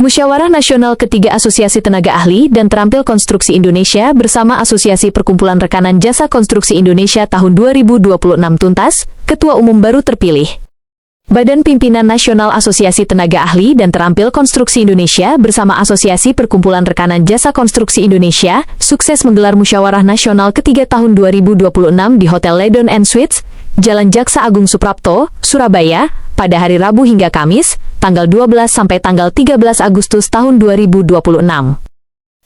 Musyawarah Nasional Ketiga Asosiasi Tenaga Ahli dan Terampil Konstruksi Indonesia bersama Asosiasi Perkumpulan Rekanan Jasa Konstruksi Indonesia tahun 2026 tuntas, Ketua Umum baru terpilih. Badan Pimpinan Nasional Asosiasi Tenaga Ahli dan Terampil Konstruksi Indonesia bersama Asosiasi Perkumpulan Rekanan Jasa Konstruksi Indonesia sukses menggelar Musyawarah Nasional Ketiga tahun 2026 di Hotel Ledon & Suites, Jalan Jaksa Agung Suprapto, Surabaya, pada hari Rabu hingga Kamis, tanggal 12 sampai tanggal 13 Agustus tahun 2026.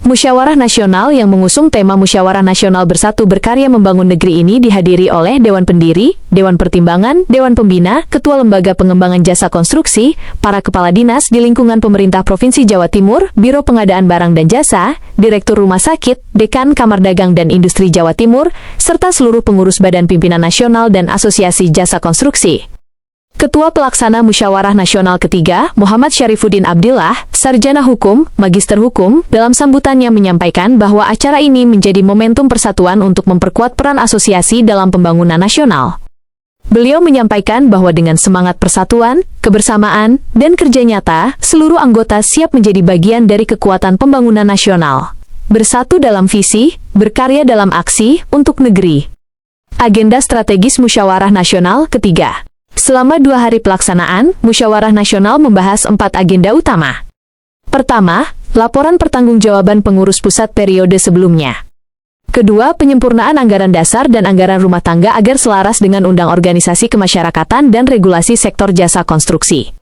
Musyawarah Nasional yang mengusung tema Musyawarah Nasional Bersatu Berkarya Membangun Negeri ini dihadiri oleh Dewan Pendiri, Dewan Pertimbangan, Dewan Pembina, Ketua Lembaga Pengembangan Jasa Konstruksi, para kepala dinas di lingkungan pemerintah Provinsi Jawa Timur, Biro Pengadaan Barang dan Jasa, Direktur Rumah Sakit, Dekan Kamar Dagang dan Industri Jawa Timur, serta seluruh pengurus Badan Pimpinan Nasional dan Asosiasi Jasa Konstruksi. Ketua Pelaksana Musyawarah Nasional Ketiga, Muhammad Syarifuddin Abdillah, Sarjana Hukum, Magister Hukum, dalam sambutannya menyampaikan bahwa acara ini menjadi momentum persatuan untuk memperkuat peran asosiasi dalam pembangunan nasional. Beliau menyampaikan bahwa dengan semangat persatuan, kebersamaan, dan kerja nyata, seluruh anggota siap menjadi bagian dari kekuatan pembangunan nasional. Bersatu dalam visi, berkarya dalam aksi, untuk negeri. Agenda strategis Musyawarah Nasional Ketiga. Selama 2 hari pelaksanaan, Musyawarah Nasional membahas 4 agenda utama. Pertama, laporan pertanggungjawaban pengurus pusat periode sebelumnya. Kedua, penyempurnaan anggaran dasar dan anggaran rumah tangga agar selaras dengan Undang Organisasi Kemasyarakatan dan Regulasi Sektor Jasa Konstruksi.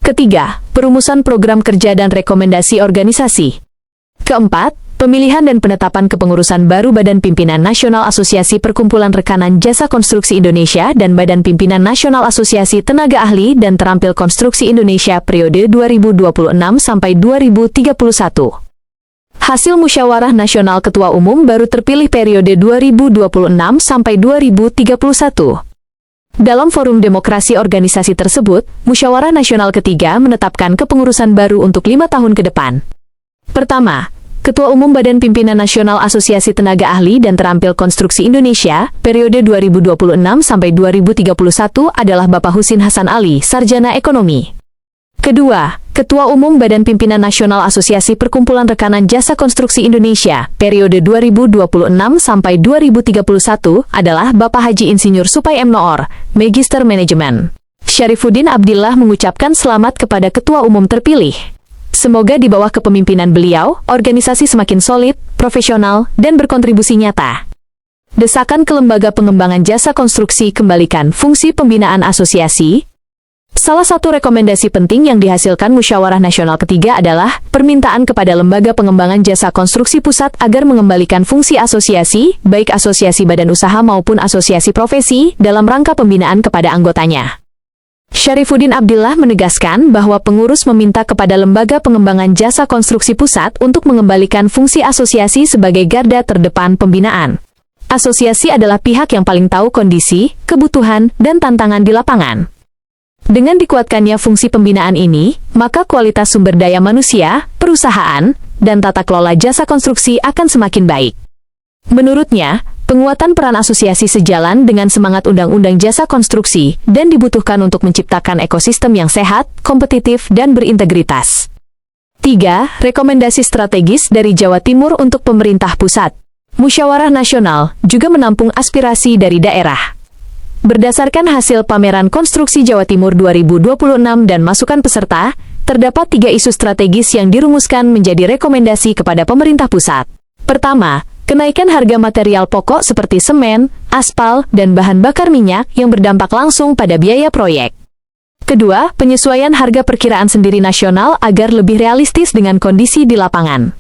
Ketiga, perumusan program kerja dan rekomendasi organisasi. Keempat, pemilihan dan penetapan kepengurusan baru Badan Pimpinan Nasional Asosiasi Perkumpulan Rekanan Jasa Konstruksi Indonesia dan Badan Pimpinan Nasional Asosiasi Tenaga Ahli dan Terampil Konstruksi Indonesia periode 2026 sampai 2031. Hasil Musyawarah Nasional Ketua Umum baru terpilih periode 2026 sampai 2031. Dalam forum demokrasi organisasi tersebut, Musyawarah Nasional Ketiga menetapkan kepengurusan baru untuk 5 tahun ke depan. Pertama, Ketua Umum Badan Pimpinan Nasional Asosiasi Tenaga Ahli dan Terampil Konstruksi Indonesia, periode 2026 sampai 2031 adalah Bapak Husin Hasan Ali, Sarjana Ekonomi. Kedua, Ketua Umum Badan Pimpinan Nasional Asosiasi Perkumpulan Rekanan Jasa Konstruksi Indonesia, periode 2026 sampai 2031 adalah Bapak Haji Insinyur Supay M. Noor, Magister Manajemen. Syarifuddin Abdillah mengucapkan selamat kepada Ketua Umum terpilih. Semoga di bawah kepemimpinan beliau, organisasi semakin solid, profesional, dan berkontribusi nyata. Desakan ke Lembaga Pengembangan Jasa Konstruksi kembalikan fungsi pembinaan asosiasi. Salah satu rekomendasi penting yang dihasilkan Musyawarah Nasional Ketiga adalah permintaan kepada Lembaga Pengembangan Jasa Konstruksi Pusat agar mengembalikan fungsi asosiasi, baik asosiasi badan usaha maupun asosiasi profesi, dalam rangka pembinaan kepada anggotanya. Syarifuddin Abdillah menegaskan bahwa pengurus meminta kepada Lembaga Pengembangan Jasa Konstruksi Pusat untuk mengembalikan fungsi asosiasi sebagai garda terdepan pembinaan. Asosiasi adalah pihak yang paling tahu kondisi, kebutuhan, dan tantangan di lapangan. Dengan dikuatkannya fungsi pembinaan ini, maka kualitas sumber daya manusia, perusahaan, dan tata kelola jasa konstruksi akan semakin baik. Menurutnya, penguatan peran asosiasi sejalan dengan semangat Undang-Undang Jasa Konstruksi dan dibutuhkan untuk menciptakan ekosistem yang sehat, kompetitif, dan berintegritas. 3. Rekomendasi strategis dari Jawa Timur untuk pemerintah pusat. Musyawarah Nasional juga menampung aspirasi dari daerah. Berdasarkan hasil pameran konstruksi Jawa Timur 2026 dan masukan peserta, terdapat 3 isu strategis yang dirumuskan menjadi rekomendasi kepada pemerintah pusat. Pertama, kenaikan harga material pokok seperti semen, aspal, dan bahan bakar minyak yang berdampak langsung pada biaya proyek. Kedua, penyesuaian harga perkiraan sendiri nasional agar lebih realistis dengan kondisi di lapangan.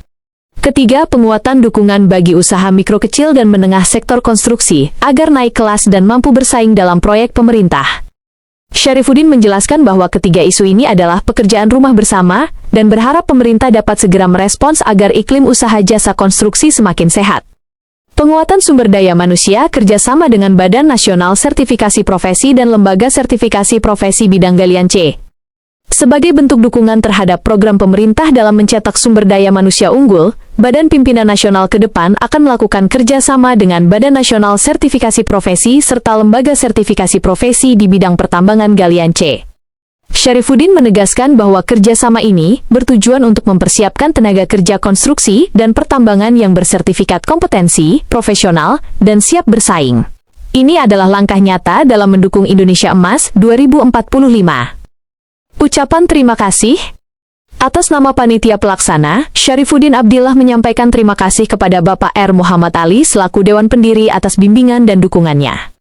Ketiga, penguatan dukungan bagi usaha mikro kecil dan menengah sektor konstruksi agar naik kelas dan mampu bersaing dalam proyek pemerintah. Syarifuddin menjelaskan bahwa ketiga isu ini adalah pekerjaan rumah bersama dan berharap pemerintah dapat segera merespons agar iklim usaha jasa konstruksi semakin sehat. Penguatan sumber daya manusia kerjasama dengan Badan Nasional Sertifikasi Profesi dan Lembaga Sertifikasi Profesi Bidang Galian C. Sebagai bentuk dukungan terhadap program pemerintah dalam mencetak sumber daya manusia unggul, Badan Pimpinan Nasional ke depan akan melakukan kerjasama dengan Badan Nasional Sertifikasi Profesi serta Lembaga Sertifikasi Profesi di bidang pertambangan galian C. Syarifuddin menegaskan bahwa kerjasama ini bertujuan untuk mempersiapkan tenaga kerja konstruksi dan pertambangan yang bersertifikat kompetensi, profesional, dan siap bersaing. Ini adalah langkah nyata dalam mendukung Indonesia Emas 2045. Ucapan terima kasih. Atas nama panitia pelaksana, Syarifuddin Abdillah menyampaikan terima kasih kepada Bapak R. Muhammad Ali selaku Dewan Pendiri atas bimbingan dan dukungannya.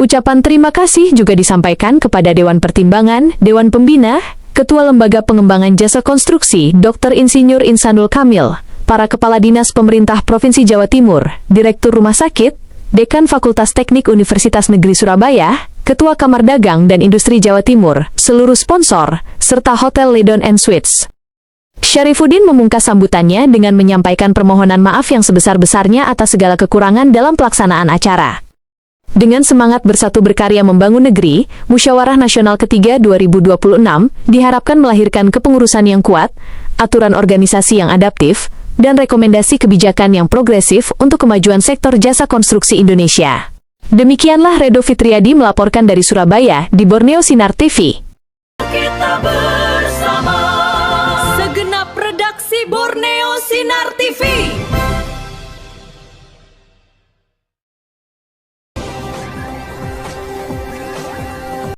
Ucapan terima kasih juga disampaikan kepada Dewan Pertimbangan, Dewan Pembina, Ketua Lembaga Pengembangan Jasa Konstruksi, Dr. Insinyur Insanul Kamil, para Kepala Dinas Pemerintah Provinsi Jawa Timur, Direktur Rumah Sakit, Dekan Fakultas Teknik Universitas Negeri Surabaya, Ketua Kamar Dagang dan Industri Jawa Timur, seluruh sponsor, serta Hotel Ledon & Suites. Syarifuddin memungkas sambutannya dengan menyampaikan permohonan maaf yang sebesar-besarnya atas segala kekurangan dalam pelaksanaan acara. Dengan semangat bersatu berkarya membangun negeri, Musyawarah Nasional Ketiga 2026 diharapkan melahirkan kepengurusan yang kuat, aturan organisasi yang adaptif, dan rekomendasi kebijakan yang progresif untuk kemajuan sektor jasa konstruksi Indonesia. Demikianlah Redo Fitriadi melaporkan dari Surabaya di Borneo Sinar TV. Kita bersama segenap redaksi Borneo Sinar TV.